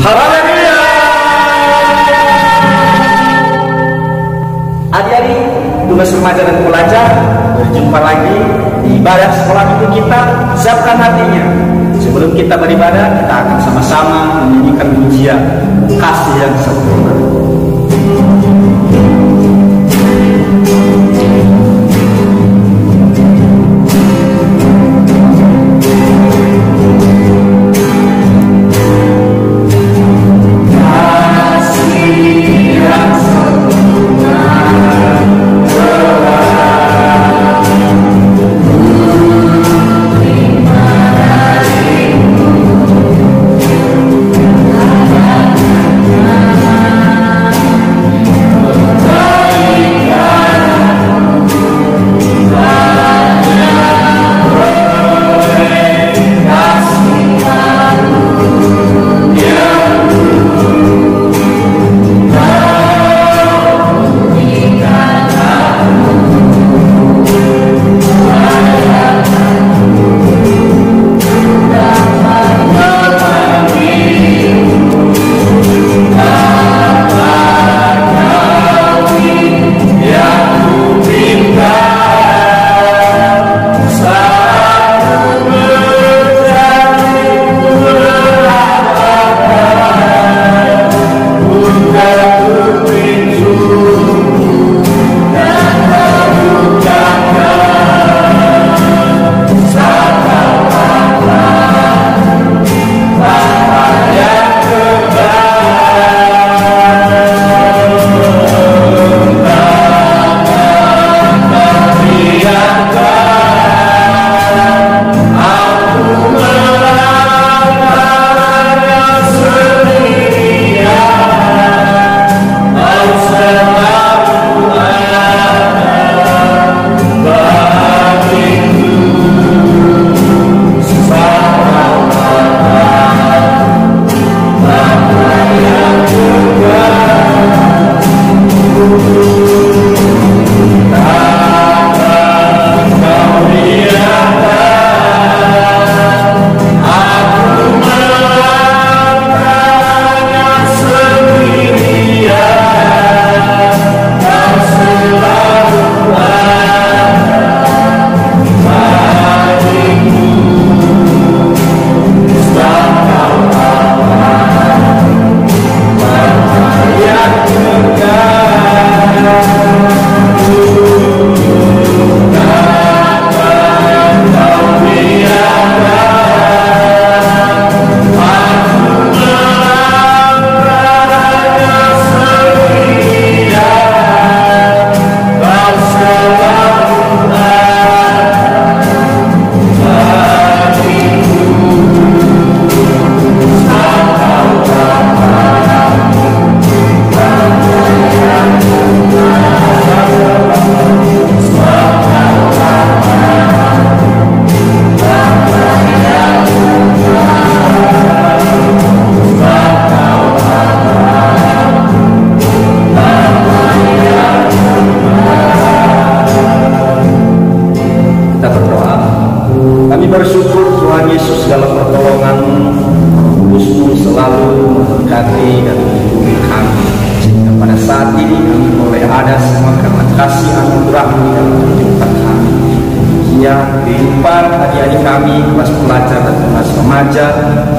Haleluya. Adik-adik, tugas remaja dan pelajar, berjumpa lagi di ibadah sekolah minggu kita. Siapkan hatinya. Sebelum kita beribadah, kita akan sama-sama menyanyikan pujian kasih yang sempurna.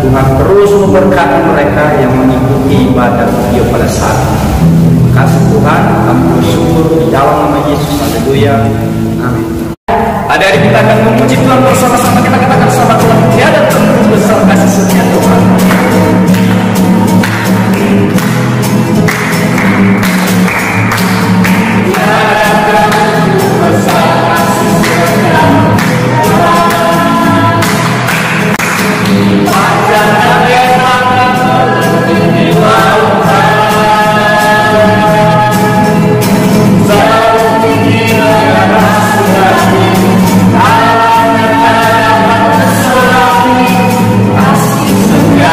Tuhan terus memberkati mereka yang mengikuti ibadah video pada saat ini. Terima kasih Tuhan, kami bersyukur di dalam nama Yesus. Haleluya. Amin. Adik-adik, kita akan memuji Tuhan bersama-sama. Kita katakan sama Tuhan, tiada terlalu besar kasih setia Tuhan. Segala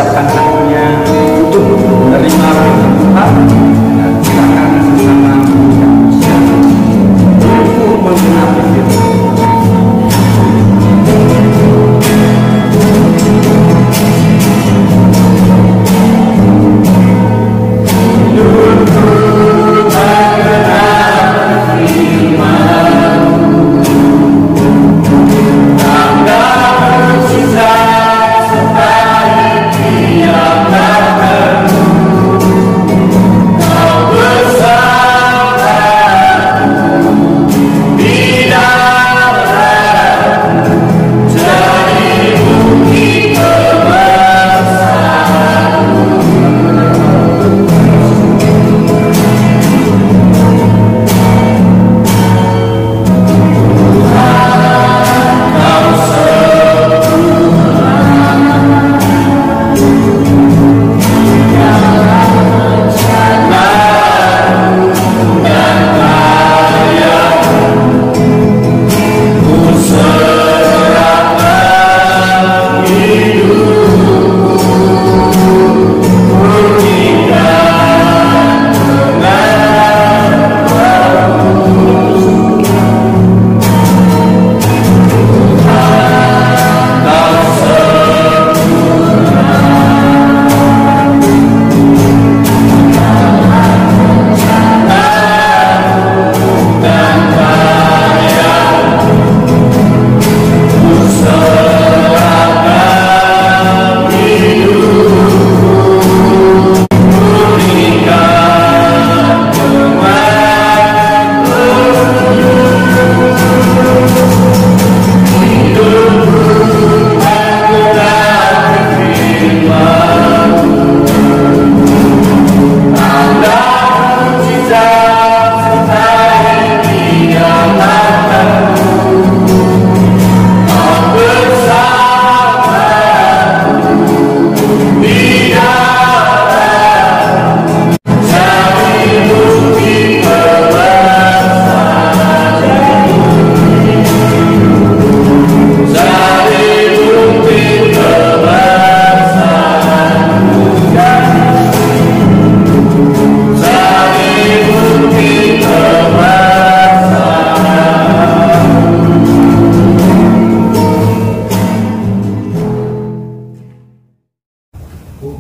siapkan hatinya untuk menerima firman Tuhan, dan kita akan bersama untuk menggenapi firman.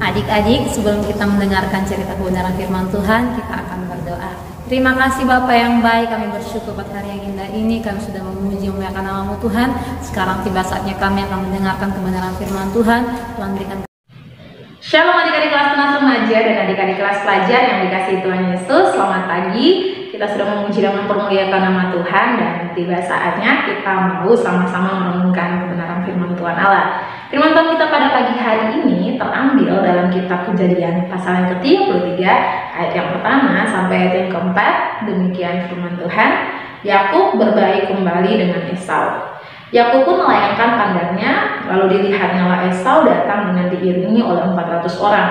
Adik-adik, sebelum kita mendengarkan cerita kebenaran firman Tuhan, kita akan berdoa. Terima kasih Bapa yang baik, kami bersyukur pada hari yang indah ini, kami sudah memuji memuliakan nama-Mu Tuhan. Sekarang tiba saatnya kami akan mendengarkan kebenaran firman Tuhan. Tuhan berikan. Shalom adik-adik kelas tunas remaja dan adik-adik kelas pelajar yang dikasihi Tuhan Yesus. Selamat pagi. Kita sudah memuji dan mempermuliakan nama Tuhan, dan tiba saatnya kita mau sama-sama merenungkan kebenaran firman Tuhan Allah. Firman Tuhan kita pada pagi hari ini terambil dalam kitab Kejadian pasal yang ke-33 ayat yang pertama sampai ayat yang keempat. Demikian firman Tuhan. Yakub berbaik kembali dengan Esau. Yakub pun melayangkan pandannya, lalu dilihatnyalah Esau datang dengan diiringi oleh 400 orang.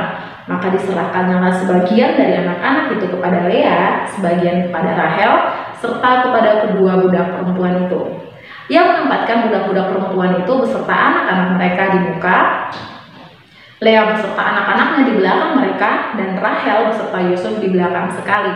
Maka diserahkannyalah sebagian dari anak-anak itu kepada Lea, sebagian kepada Rahel, serta kepada kedua budak perempuan itu. Ia menempatkan budak-budak perempuan itu beserta anak-anak mereka di muka, Lea beserta anak-anaknya di belakang mereka, dan Rahel beserta Yusuf di belakang sekali.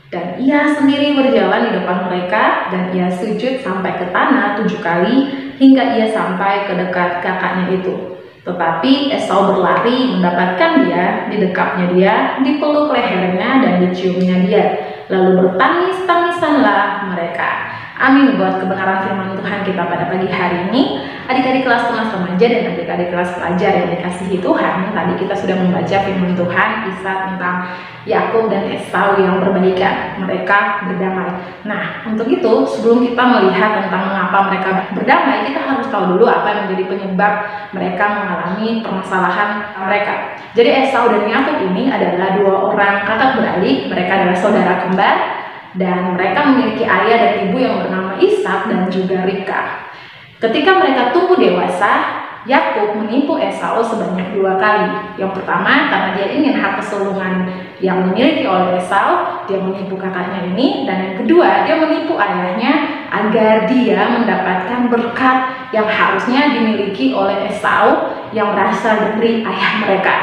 Dan ia sendiri berjalan di depan mereka, dan ia sujud sampai ke tanah 7 kali, hingga ia sampai ke dekat kakaknya itu. Tetapi Esau berlari mendapatkan dia, didekapnya dia, dipeluk lehernya, dan diciumnya dia. Lalu bertangis-tangisanlah mereka. Amin buat kebenaran firman Tuhan kita pada pagi hari ini. Adik-adik kelas tunas remaja dan adik-adik kelas pelajar yang dikasihi Tuhan, tadi kita sudah membaca firman Tuhan kisah tentang Yakub dan Esau yang berbaikan, mereka berdamai. Nah, untuk itu sebelum kita melihat tentang mengapa mereka berdamai, kita harus tahu dulu apa yang menjadi penyebab mereka mengalami permasalahan mereka. Jadi Esau dan Yakub ini adalah dua orang kakak beradik, mereka adalah saudara kembar, dan mereka memiliki ayah dan ibu yang bernama Ishak dan juga Ribka. Ketika mereka tumbuh dewasa, Yakub menipu Esau sebanyak 2 kali. Yang pertama, karena dia ingin hak kesulungan yang dimiliki oleh Esau, dia menipu kakaknya ini. Dan yang kedua, dia menipu ayahnya agar dia mendapatkan berkat yang harusnya dimiliki oleh Esau yang berasal dari ayah mereka.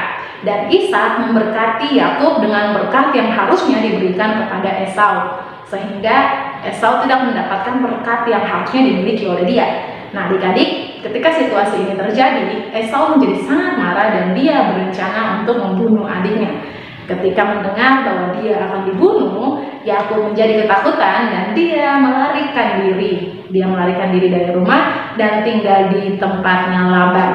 Dan Ishak memberkati Yakub dengan berkat yang harusnya diberikan kepada Esau, sehingga Esau tidak mendapatkan berkat yang harusnya dimiliki oleh dia. Nah, adik-adik, ketika situasi ini terjadi, Esau menjadi sangat marah dan dia berencana untuk membunuh adiknya. Ketika mendengar bahwa dia akan dibunuh, Yakub menjadi ketakutan dan dia melarikan diri. Dia melarikan diri dari rumah dan tinggal di tempatnya Laban.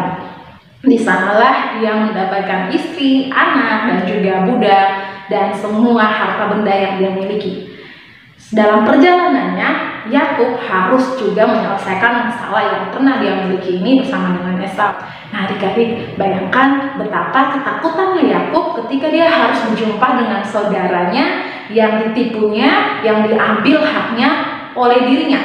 Di sanalah dia mendapatkan istri, anak, dan juga budak dan semua harta benda yang dia miliki. Dalam perjalanannya, Yakub harus juga menyelesaikan masalah yang pernah dia miliki ini bersama dengan Esau. Nah, adik-adik, bayangkan betapa ketakutannya Yakub ketika dia harus berjumpa dengan saudaranya yang ditipunya, yang diambil haknya oleh dirinya.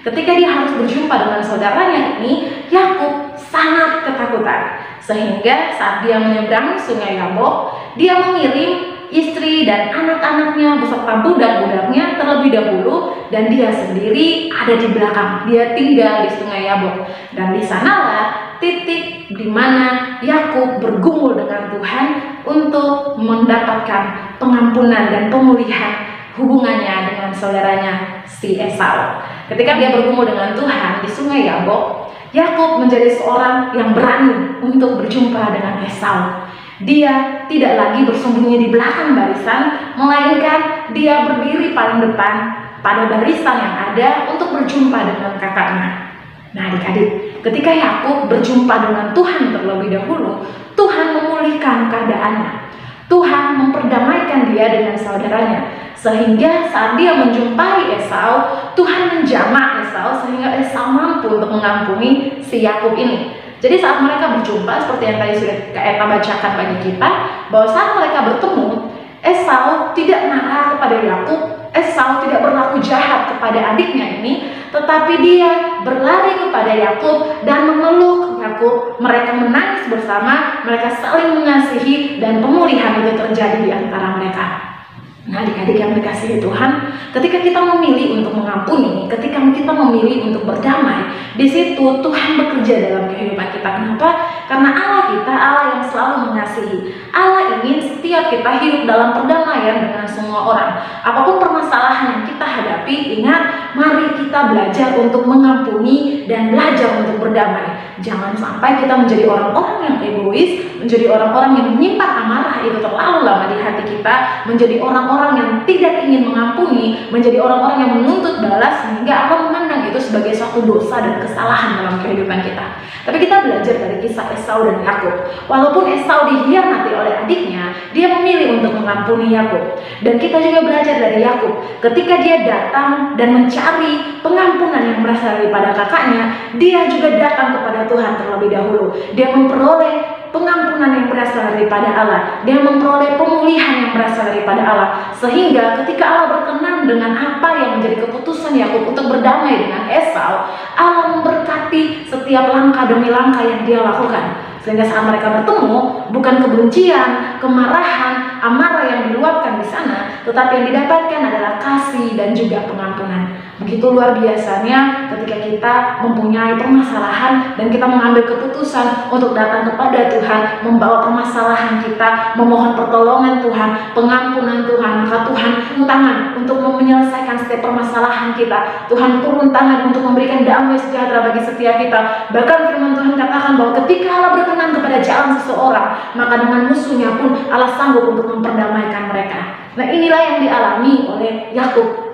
Ketika dia harus berjumpa dengan saudaranya ini, Yakub sangat ketakutan. Sehingga saat dia menyeberangi sungai Yabok, dia mengirim istri dan anak-anaknya beserta budak-budaknya terlebih dahulu, dan dia sendiri ada di belakang. Dia tinggal di sungai Yabok, dan di sanalah titik di mana Yakub bergumul dengan Tuhan untuk mendapatkan pengampunan dan pemulihan hubungannya dengan saudaranya si Esau. Ketika dia bergumul dengan Tuhan di sungai Yabok, Yakub menjadi seorang yang berani untuk berjumpa dengan Esau. Dia tidak lagi bersembunyi di belakang barisan, melainkan dia berdiri paling depan pada barisan yang ada untuk berjumpa dengan kakaknya. Nah, adik-adik, ketika Yakub berjumpa dengan Tuhan terlebih dahulu, Tuhan memulihkan keadaannya. Tuhan memperdamaikan dia dengan saudaranya, sehingga saat dia menjumpai Esau, Tuhan menjamah Esau sehingga Esau mampu untuk mengampuni si Yakub ini. Jadi saat mereka berjumpa, seperti yang tadi sudah Kak Eta bacakan bagi kita, bahwa saat mereka bertemu, Esau tidak marah kepada Yakub, Esau tidak berlaku jahat kepada adiknya ini, tetapi dia berlari kepada Yakub dan memeluk Yakub. Mereka menangis bersama, mereka saling mengasihi, dan pemulihan itu terjadi di antara mereka. Nah, adik-adik yang dikasihi Tuhan, ketika kita memilih untuk mengampuni, ketika kita memilih untuk berdamai, di situ Tuhan bekerja dalam kehidupan kita. Kenapa? Karena Allah kita, Allah yang selalu mengasihi. Allah ingin setiap kita hidup dalam perdamaian dengan semua orang. Apapun permasalahan yang kita hadapi, ingat, mari kita belajar untuk mengampuni dan belajar untuk berdamai. Jangan sampai kita menjadi orang-orang yang egois, menjadi orang-orang yang menyimpan amarah itu terlalu lama di hati kita, menjadi orang-orang yang tidak ingin mengampuni, menjadi orang-orang yang menuntut balas, sehingga Allah memandang itu sebagai suatu dosa dan kesalahan dalam kehidupan kita. Tapi kita belajar dari kisah Esau dan Yakub. Walaupun Esau dikhianati oleh adiknya, dia memilih untuk mengampuni Yakub. Dan kita juga belajar dari Yakub, ketika dia datang dan mencari pengampunan yang berasal daripada kakaknya, dia juga datang kepada Tuhan terlebih dahulu. Dia memperoleh pengampunan yang berasal daripada Allah, dia memperoleh pemulihan yang berasal daripada Allah, sehingga ketika Allah berkenan dengan apa yang menjadi keputusan Yakub untuk berdamai dengan Esau, Allah memberkati setiap langkah demi langkah yang dia lakukan. Sehingga saat mereka bertemu, bukan kebencian, kemarahan, amarah yang diluapkan di sana, tetapi yang didapatkan adalah kasih dan juga pengampunan. Begitu luar biasanya ketika kita mempunyai permasalahan dan kita mengambil keputusan untuk datang kepada Tuhan, membawa permasalahan kita, memohon pertolongan Tuhan, pengampunan Tuhan, maka Tuhan turun tangan untuk menyelesaikan setiap permasalahan kita. Tuhan turun tangan untuk memberikan damai sejahtera bagi setiap kita. Bahkan firman Tuhan katakan bahwa ketika Allah berkenan kepada jalan seseorang, maka dengan musuhnya pun Allah sanggup untuk memperdamaikan mereka. Nah, inilah yang dialami oleh Yakub.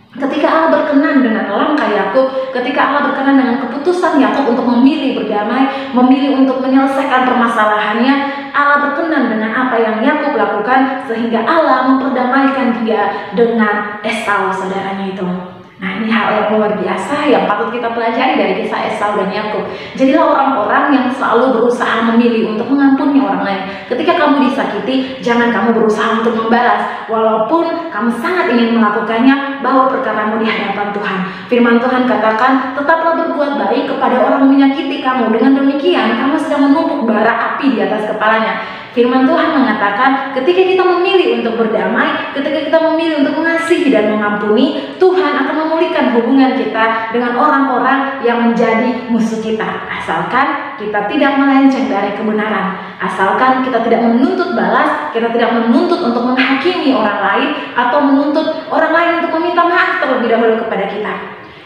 Ketika Allah berkenan dengan langkah Yakub, ketika Allah berkenan dengan keputusan Yakub untuk memilih berdamai, memilih untuk menyelesaikan permasalahannya, Allah berkenan dengan apa yang Yakub lakukan, sehingga Allah memperdamaikan dia dengan Esau saudaranya itu. Nah, ini hal yang luar biasa yang patut kita pelajari dari kisah Esau dan Yakub. Jadilah orang-orang yang selalu berusaha memilih untuk mengampuni orang lain. Ketika kamu disakiti, jangan kamu berusaha untuk membalas, walaupun kamu sangat ingin melakukannya. Bawa perkaramu di hadapan Tuhan. Firman Tuhan katakan, tetaplah berbuat baik kepada orang yang menyakiti kamu. Dengan demikian, kamu sedang menumpuk bara api di atas kepalanya. Firman Tuhan mengatakan, ketika kita memilih untuk berdamai, ketika kita memilih untuk mengasihi dan mengampuni, Tuhan akan memulihkan hubungan kita dengan orang-orang yang menjadi musuh kita. Asalkan kita tidak melenceng dari kebenaran, asalkan kita tidak menuntut balas, kita tidak menuntut untuk menghakimi orang lain, atau menuntut orang lain untuk meminta maaf terlebih dahulu kepada kita.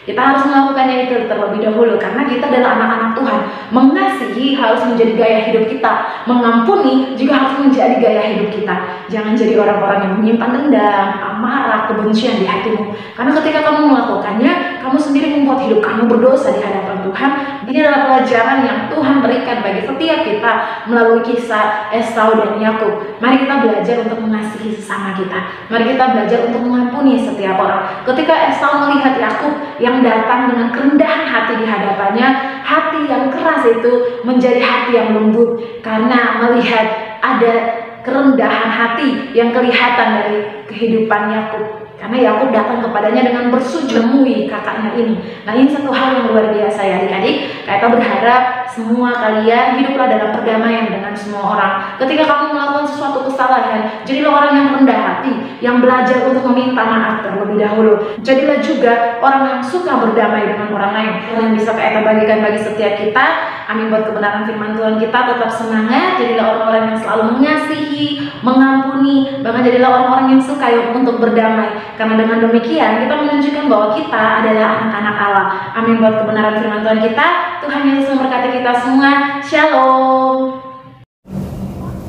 Kita harus melakukannya itu terlebih dahulu, karena kita adalah anak-anak Tuhan. Mengasihi harus menjadi gaya hidup kita, mengampuni juga harus menjadi gaya hidup kita. Jangan jadi orang-orang yang menyimpan dendam, amarah, kebencian di hatimu. Karena ketika kamu melakukannya, kamu sendiri membuat hidup kamu berdosa di hadapan Tuhan. Ini adalah pelajaran yang Tuhan berikan bagi setiap kita melalui kisah Esau dan Yakub. Mari kita belajar untuk mengasihi sesama kita. Mari kita belajar untuk mengampuni setiap orang. Ketika Esau melihat Yakub yang datang dengan kerendahan hati di hadapannya, hati yang keras itu menjadi hati yang lembut karena melihat ada kerendahan hati yang kelihatan dari kehidupan Yakub. Karena Yakub datang kepadanya dengan bersujud menemui kakaknya ini. Nah, ini satu hal yang luar biasa ya adik-adik. Kita berharap semua kalian hiduplah dalam perdamaian dengan semua orang. Ketika kamu melakukan sesuatu kesalahan, jadilah orang yang rendah hati, yang belajar untuk meminta maaf terlebih dahulu. Jadilah juga orang yang suka berdamai dengan orang lain. Yang bisa kita bagikan bagi setiap kita. Amin buat kebenaran firman Tuhan kita. Tetap semangat, jadilah orang-orang yang selalu mengasihi, mengampuni, bahkan jadilah orang-orang yang suka untuk berdamai. Karena dengan demikian kita menunjukkan bahwa kita adalah anak-anak Allah. Amin buat kebenaran firman Tuhan kita. Tuhan Yesus memberkati kita semua. Shalom.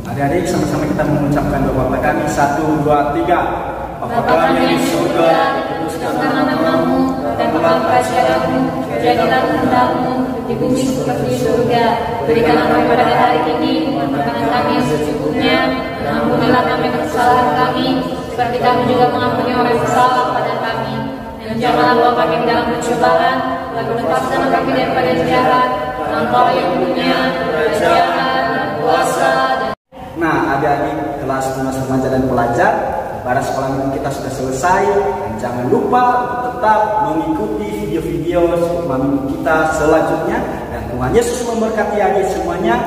Adik-adik, sama-sama kita mengucapkan doa Bapa kami. 1, 2, 3. Bapa kami di surga, dikuduskanlah namamu, datanglah kerajaanmu, jadilah kehendakmu di bumi seperti di surga. Berikanlah kami pada hari ini makanan kami yang secukupnya, dan ampunilah kami kesalahan kami, seperti kami juga mengampuni orang yang bersalah pada kami. Dan janganlah bawa kami ke dalam pencobaan, lalu lepaskanlah kami daripada jahat. Engkau yang punya kerajaan, kuasa, dan... Nah, adik-adik kelas tunas remaja dan pelajar, pada sekolah minggu kita sudah selesai. Dan jangan lupa tetap mengikuti video-video sekolah minggu kita selanjutnya. Dan Tuhan Yesus memberkati adik semuanya.